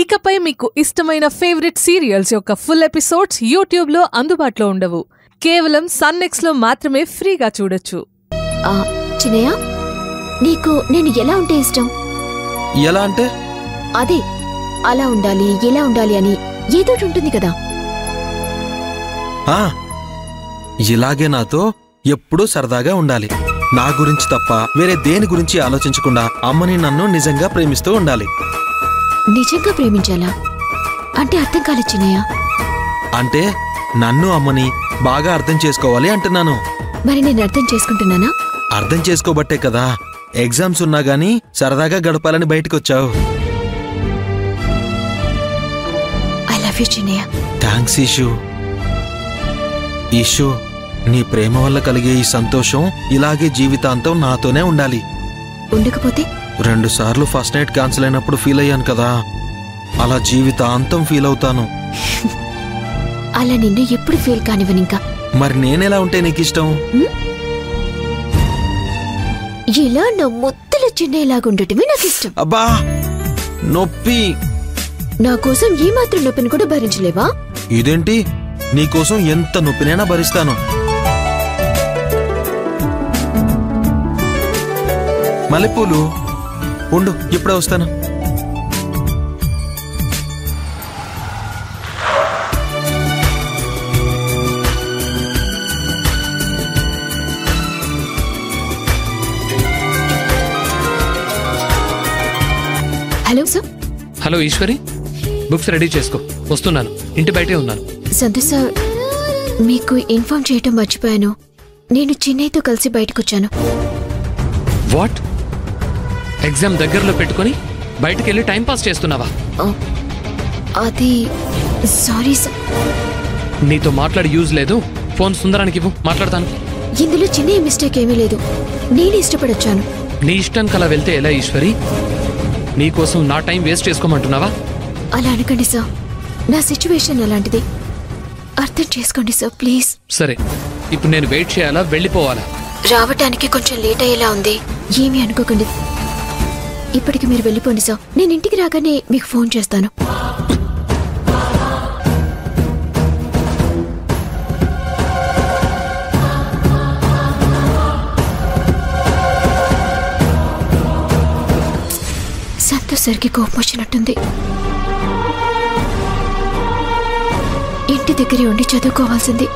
ఇకపై మీకు ఇష్టమైన ఫేవరెట్ సీరియల్స్ యొక్క ఫుల్ ఎపిసోడ్స్ యూట్యూబ్లో అందుబాటులో ఉండవు. కేవలం సన్నెక్స్లో మాత్రమే ఫ్రీగా చూడొచ్చు. చిన్నయ్య, నీకు నేను ఎలా ఉంటే ఇష్టం? ఎలా అంటే? అదే అలా ఉండాలి, ఎలా ఉండాలి అని ఏదో ఉంటుంది కదా. ఇలాగే నాతో ఎప్పుడూ సరదాగా ఉండాలి. నా గురించి తప్ప వేరే దేని గురించి ఆలోచించకుండా అమ్మని నన్ను నిజంగా ప్రేమిస్తూ ఉండాలి. నిజంగా ప్రేమించాలా అంటే అర్థం కాలేదు చిన్నయ్య. అంటే నన్ను అమ్మని బాగా అర్థం చేసుకోవాలి అంటున్నాను. మరి నేను అర్థం చేసుకుంటున్నానా? అర్థం చేసుకోబట్టే కదా ఎగ్జామ్స్ ఉన్నా గానీ సరదాగా గడపాలని బయటకొచ్చావు. ఐ లవ్ యూ చిన్నయ్య. థ్యాంక్స్ ఈషు. ఈషు, నీ ప్రేమ వల్ల కలిగే ఈ సంతోషం ఇలాగే జీవితాంతం నాతోనే ఉండాలి. ఉండకపోతే? 2 సార్లు ఫస్ట్ నైట్ క్యాన్సిల్ అయినప్పుడు ఫీల్ అయ్యాను కదా, అలా జీవితాంతం ఫీల్ అవుతాను. అలా నిన్ను ఎప్పుడు ఫీల్ కానివ్వను ఇంకా. మరి నేనెలా ఉంటే నీకిష్టం? ఇలా నా ముద్దల చిన్నయ్యలాగుండటమే నాకు ఇష్టం. అబ్బా, నొప్పి. నా కోసం ఈ మాత్రం నొప్పిని కూడా భరించలేవా? ఇదేంటి, నీకోసం ఎంత నొప్పినైనా భరిస్తాను. మల్లెపూలు ఉండు, ఇప్పుడే వస్తాను. Hello sir. Hello Eshwari, books ready చేసుకో, వస్తున్నాను. ఇంటి బయటే ఉన్నాను. సంతోష్ సార్, మీకు ఇన్ఫార్మ్ చేయటం మర్చిపోయాను. నేను చిన్నయ్యతో కలిసి బయటకొచ్చాను. వాట్? ఎగ్జామ్ దగ్గరలో పెట్టుకుని బయటకెళ్ళి టైం పాస్ చేస్తున్నావా? అది సారీ సార్. నీతో మాట్లాడి యూజ్ లేదు. ఫోన్ సుందరానికి ఇవ్వు, మాట్లాడతాను. ఇందులో చిన్న మిస్టేక్ ఏమీ లేదు. నేను ఇష్టపడొచ్చాను. నీ ఇష్టం కలా వెళ్తే ఎలా ఈశ్వరి? నీకోసం నా టైం వేస్ట్ చేసుకోమంటున్నావా? అలా అనకండి సార్, నా సిచ్యువేషన్ అలాంటిది. అర్థం చేసుకోండి సార్ ప్లీజ్. సరే, ఇప్పుడు నేను వెయిట్ చేయాలా, వెళ్ళిపోవాలా? రావటానికి కొంచెం లేట్ అయ్యేలా ఉంది. ఏమీ అనుకోకండి. ఇప్పటికి మీరు వెళ్ళిపోండి సార్. నేను ఇంటికి రాగానే మీకు ఫోన్ చేస్తాను. సంతోష్ సార్కి కోపం వచ్చినట్టుంది. ఇంటి దగ్గరే ఉండి చదువుకోవాల్సింది.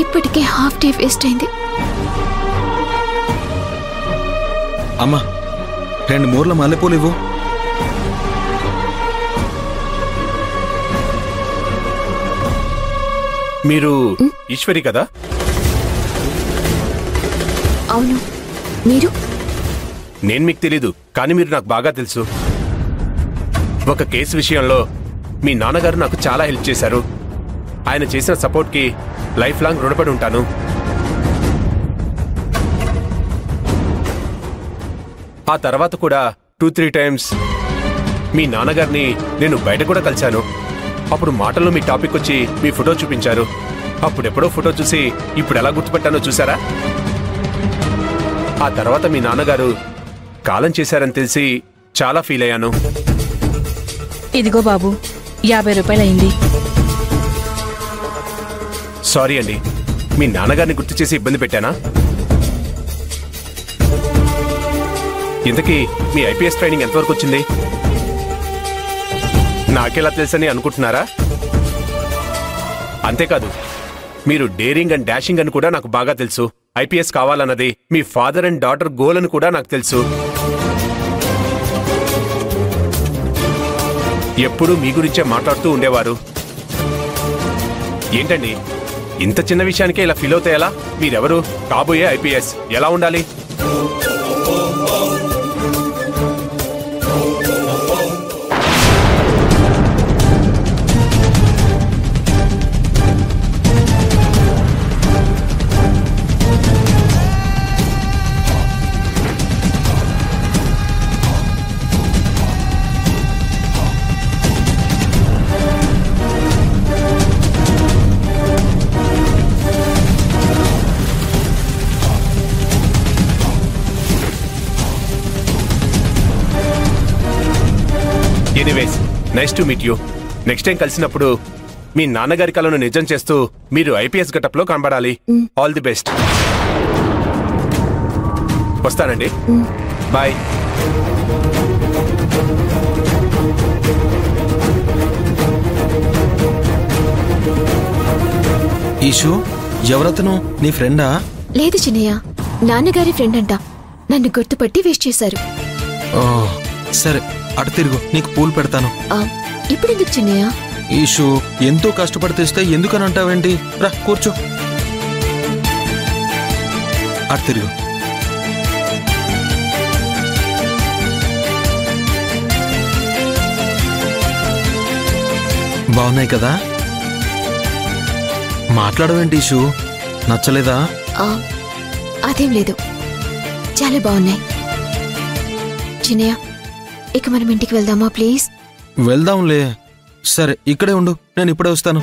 ఇప్పటికే హాఫ్ డే వేస్ట్ అయింది. అమ్మా, 2 మూరల మల్లెపూలు ఇవ్వు. మీరు ఈశ్వరి కదా? అవును. మీరు? నేను మీకు తెలీదు, కానీ మీరు నాకు బాగా తెలుసు. ఒక కేసు విషయంలో మీ నాన్నగారు నాకు చాలా హెల్ప్ చేశారు. ఆయన చేసిన సపోర్ట్కి లైఫ్ లాంగ్ రుణపడి ఉంటాను. ఆ తర్వాత కూడా 2-3 టైమ్స్ మీ నాన్నగారిని నేను బయట కూడా కలిశాను. అప్పుడు మాటల్లో మీ టాపిక్ వచ్చి మీ ఫోటో చూపించారు. అప్పుడెప్పుడో ఫోటో చూసి ఇప్పుడు ఎలా గుర్తుపట్టానో చూసారా? ఆ తర్వాత మీ నాన్నగారు కాలం చేశారని తెలిసి చాలా ఫీల్ అయ్యాను. ఇదిగో బాబు, 50 రూపాయలు అయింది. సారీ అండి, మీ నాన్నగారిని గుర్తు చేసి ఇబ్బంది పెట్టానా? ఇంతకీ మీ ఐపీఎస్ ట్రైనింగ్ ఎంతవరకు వచ్చింది? నాకెలా తెలుసని అనుకుంటున్నారా? అంతేకాదు, మీరు డేరింగ్ అండ్ డాషింగ్ అని కూడా నాకు బాగా తెలుసు. ఐపీఎస్ కావాలన్నది మీ ఫాదర్ అండ్ డాటర్ గోల్ అని కూడా నాకు తెలుసు. ఎప్పుడూ మీ గురించే మాట్లాడుతూ ఉండేవారు. ఏంటండి, ఇంత చిన్న విషయానికే ఇలా ఫీల్ అవుతాయి ఎలా? మీరెవరు? కాబోయే ఐపీఎస్. ఎలా ఉండాలి? Anyways, nice to meet you. Next time కలిసినప్పుడు మీ నాన్నగారి కలను నిజం చేస్తూ మీరు ఐపీఎస్ గెటప్లో కనబడాలి. All the best. వస్తానండి. బాయ్. ఈషు, ఎవరతను? నీ ఫ్రెండా? లేదు చిన్నయ్య, నాన్నగారి ఫ్రెండ్ అంట. నన్ను గుర్తుపట్టి విష్ చేశారు. సరే, అటు తిరుగు, నీకు పూలు పెడతాను. ఇప్పుడెందుకు చిన్నయ్య? ఈషు, ఎంతో కష్టపడి తెస్తే ఎందుకని అంటావేంటి? రా కూర్చో. అటు తిరుగు. బాగున్నాయి కదా? మాట్లాడవేంటి ఈషు? నచ్చలేదా? అదేం లేదు, చాలా బాగున్నాయి. చిన్నయ్య, ఇక మనం ఇంటికి వెళ్దామా ప్లీజ్? వెళ్దాంలే. సరే, ఇక్కడే ఉండు, నేను ఇప్పుడే వస్తాను.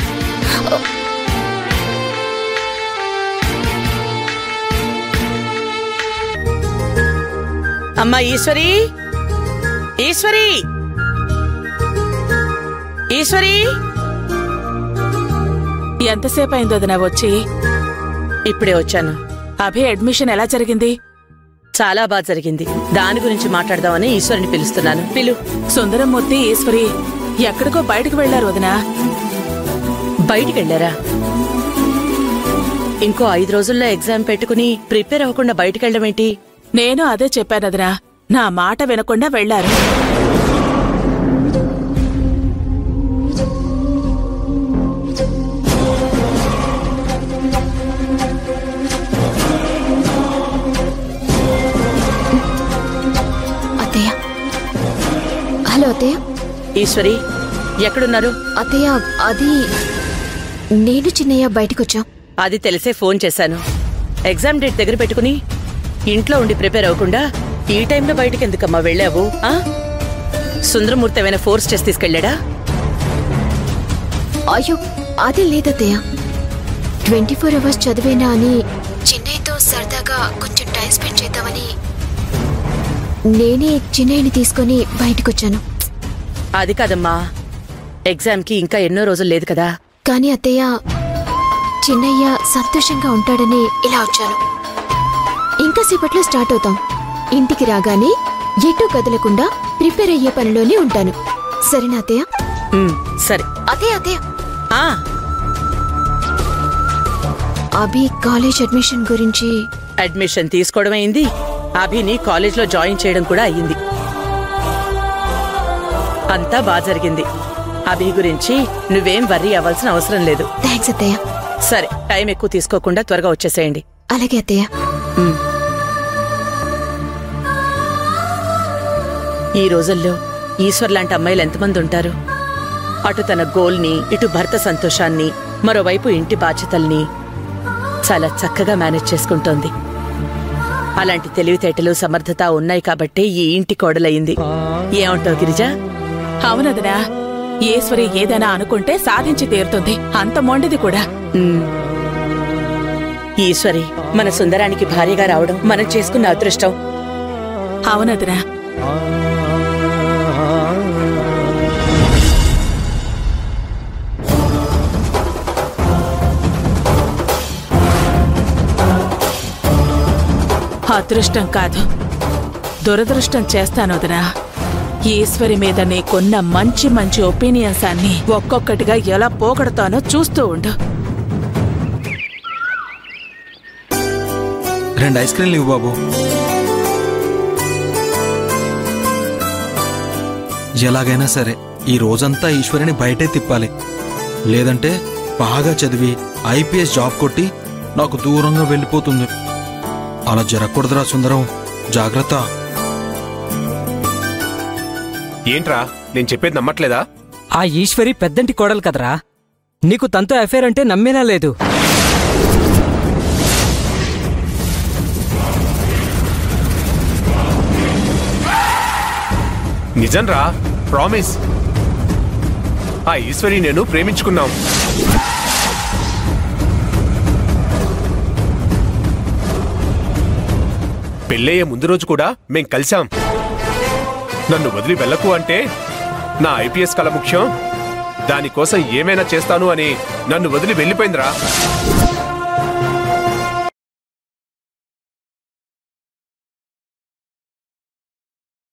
అమ్మా ఈశ్వరి, ఈశ్వరి, ఈశ్వరి, ఎంతసేపు అయిందో వదినా వచ్చి? ఇప్పుడే వచ్చాను. అభి అడ్మిషన్ ఎలా జరిగింది? చాలా బాగా జరిగింది. దాని గురించి మాట్లాడదామని ఈశ్వరిని పిలుస్తున్నాను. పిలు. సుందరమూర్తి, ఈశ్వరి ఎక్కడికో బయటకు వెళ్లారు వదినా. బయటికి వెళ్ళారా? ఇంకో 5 రోజుల్లో ఎగ్జామ్ పెట్టుకుని ప్రిపేర్ అవ్వకుండా బయటికి వెళ్ళడం ఏంటి? నేను అదే చెప్పాను వదినా, నా మాట వినకుండా వెళ్లారు. అత్తయ్య. హలో అత్తయ్య. ఈశ్వరి, ఎక్కడున్నారు? అత్తయ్య, అది నేను చిన్నయ్య బయటకొచ్చాం. అది తెలిసే ఫోన్ చేశాను. ఎగ్జామ్ డేట్ దగ్గర పెట్టుకుని ఇంట్లో ఉండి ప్రిపేర్ అవ్వకుండా ఈ టైంలో బయటికి ఎందుకమ్మా వెళ్ళావు? సుందరమూర్తి ఏమైనా ఫోర్స్ చేసి తీసుకెళ్లాడా? అయ్యో, అదే లేదత్తయ్య. 24 అవర్స్ చదివేనా అని చిన్నయ్యతో సరదాగా కొంచెం టైం స్పెండ్ చేద్దామని నేనే చిన్నయ్యని తీసుకొని బయటకొచ్చాను. అది కాదమ్మా, ఎగ్జామ్కి ఇంకా ఎన్నో రోజులు లేదు కదా. కానీ అత్తయ్య, చిన్నయ్య సంతోషంగా ఉంటాడని ఇలా వచ్చాను. ఇంకా సేపట్లో స్టార్ట్ అవుతాం. ఇంటికి రాగానే ఎటూ కదలకుండా ప్రిపేర్ అయ్యే పనిలోనే ఉంటాను. సరేనా అత్తయ్య? సరే. అత్తయ్య, అత్తయ్య, అభి కాలేజ్ అడ్మిషన్ గురించి. అడ్మిషన్ తీసుకోవడం అయింది, అభిని కాలేజ్లో జాయిన్ చేయడం కూడా అయ్యింది. అంతా బాగా జరిగింది. అభి గురించి నువ్వేం వర్రీ అవ్వాల్సిన అవసరం లేదు. థ్యాంక్స్ అత్తయ్య. సరే, టైం ఎక్కువ తీసుకోకుండా త్వరగా వచ్చేసేయండి. అలాగే అత్తయ్య. ఈ రోజుల్లో ఈశ్వర్ లాంటి అమ్మాయిలు ఎంతమంది ఉంటారు? అటు తన గోల్ని, ఇటు భర్త సంతోషాన్ని, మరోవైపు ఇంటి బాధ్యతల్ని చాలా చక్కగా మేనేజ్ చేసుకుంటోంది. అలాంటి తెలివితేటలు, సమర్థత ఉన్నాయి కాబట్టే ఈ ఇంటి కోడలయ్యింది. ఏమంటావు గిరిజా? అవునదనా, ఈశ్వరి ఏదైనా అనుకుంటే సాధించి తీరుతుంది. అంత మొండిది కూడా. ఈశ్వరి మన సుందరానికి భార్యగా రావడం మనం చేసుకున్న అదృష్టం. అవునదనా. అదృష్టం కాదు, దురదృష్టం చేస్తాను వదినా. ఈశ్వరి మీద నీకున్న మంచి మంచి ఒపీనియన్స్ అన్ని ఒక్కొక్కటిగా ఎలా పోగొడతానో చూస్తూ ఉండు. 2 ఐస్ క్రీమ్లు ఇవ్వు బాబు. ఎలాగైనా సరే ఈ రోజంతా ఈశ్వరిని బయటే తిప్పాలి. లేదంటే బాగా చదివి ఐపీఎస్ జాబ్ కొట్టి నాకు దూరంగా వెళ్ళిపోతుంది. అలా జరగకూడదురా సుందరం, జాగ్రత్త. ఏంట్రా, నేను చెప్పేది నమ్మట్లేదా? ఆ ఈశ్వరి పెద్దంటి కోడలు కదరా, నీకు తనతో అఫేర్ అంటే నమ్మేనా లేదు. నిజంరా, ప్రామిస్. ఆ ఈశ్వరి నేను ప్రేమించుకున్నాం. పెళ్ళయ్యే ముందు రోజు కూడా మేం కలిశాం. నన్ను వదిలి వెళ్ళకు అంటే నా ఐపీఎస్ కళ ముఖ్యం, దానికోసం ఏమైనా చేస్తాను అని నన్ను వదిలి వెళ్ళిపోయిందిరా.